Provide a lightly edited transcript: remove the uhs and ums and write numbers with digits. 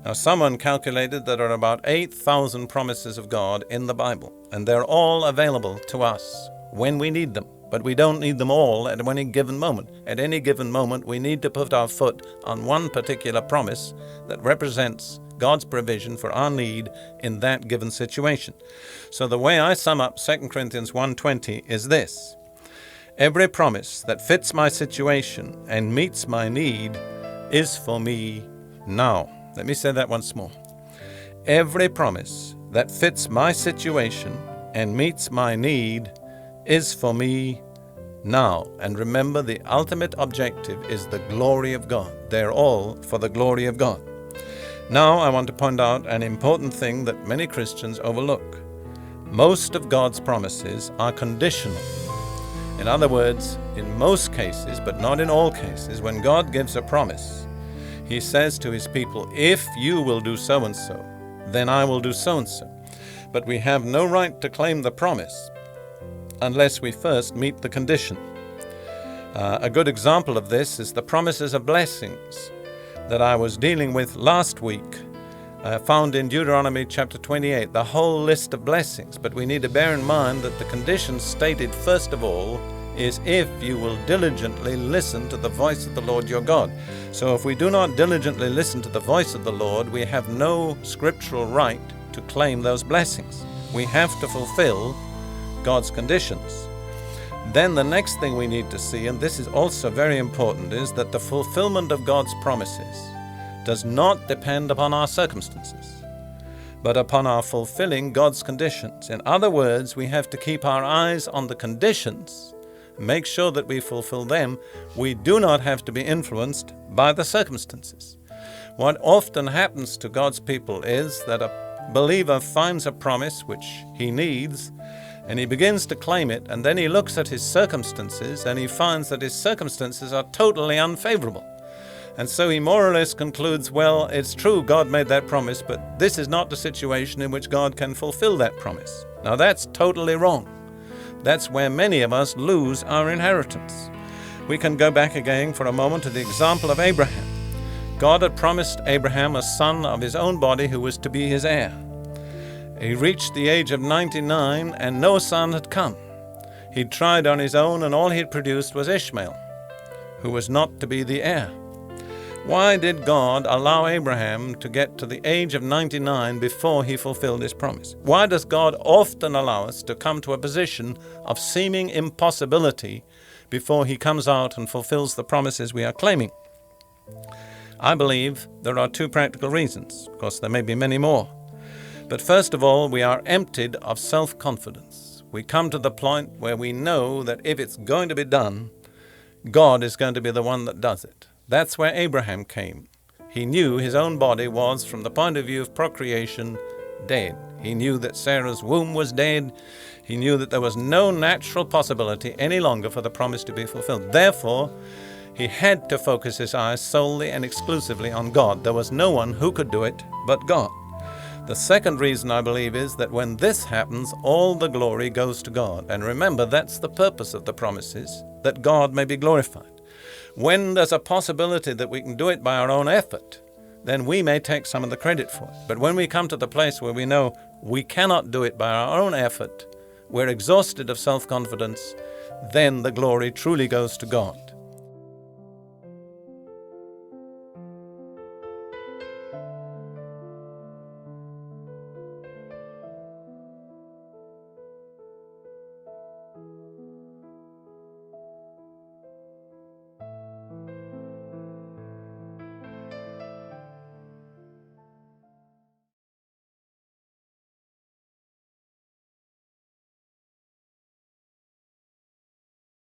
Now, someone calculated that there are about 8,000 promises of God in the Bible, and they're all available to us when we need them. But we don't need them all at any given moment. At any given moment, we need to put our foot on one particular promise that represents God's provision for our need in that given situation. So the way I sum up 2 Corinthians 1:20 is this: every promise that fits my situation and meets my need is for me now. Let me say that once more. Every promise that fits my situation and meets my need is for me now. And remember, the ultimate objective is the glory of God. They're all for the glory of God. Now, I want to point out an important thing that many Christians overlook. Most of God's promises are conditional. In other words, in most cases, but not in all cases, when God gives a promise, He says to His people, if you will do so and so, then I will do so and so. But we have no right to claim the promise unless we first meet the condition. A good example of this is the promises of blessings that I was dealing with last week, found in Deuteronomy chapter 28, the whole list of blessings. But we need to bear in mind that the condition stated first of all is if you will diligently listen to the voice of the Lord your God. So if we do not diligently listen to the voice of the Lord, we have no scriptural right to claim those blessings. We have to fulfill God's conditions. Then the next thing we need to see, and this is also very important, is that the fulfillment of God's promises does not depend upon our circumstances, but upon our fulfilling God's conditions. In other words, we have to keep our eyes on the conditions, make sure that we fulfill them. We do not have to be influenced by the circumstances. What often happens to God's people is that a believer finds a promise which he needs, and he begins to claim it, and then he looks at his circumstances, and he finds that his circumstances are totally unfavorable. And so he more or less concludes, well, it's true, God made that promise, but this is not the situation in which God can fulfill that promise. Now that's totally wrong. That's where many of us lose our inheritance. We can go back again for a moment to the example of Abraham. God had promised Abraham a son of his own body who was to be his heir. He reached the age of 99 and no son had come. He'd tried on his own and all he'd produced was Ishmael, who was not to be the heir. Why did God allow Abraham to get to the age of 99 before he fulfilled his promise? Why does God often allow us to come to a position of seeming impossibility before He comes out and fulfills the promises we are claiming? I believe there are two practical reasons. Of course, there may be many more. But first of all, we are emptied of self-confidence. We come to the point where we know that if it's going to be done, God is going to be the one that does it. That's where Abraham came. He knew his own body was, from the point of view of procreation, dead. He knew that Sarah's womb was dead. He knew that there was no natural possibility any longer for the promise to be fulfilled. Therefore, he had to focus his eyes solely and exclusively on God. There was no one who could do it but God. The second reason, I believe, is that when this happens, all the glory goes to God. And remember, that's the purpose of the promises, that God may be glorified. When there's a possibility that we can do it by our own effort, then we may take some of the credit for it. But when we come to the place where we know we cannot do it by our own effort, we're exhausted of self-confidence, then the glory truly goes to God.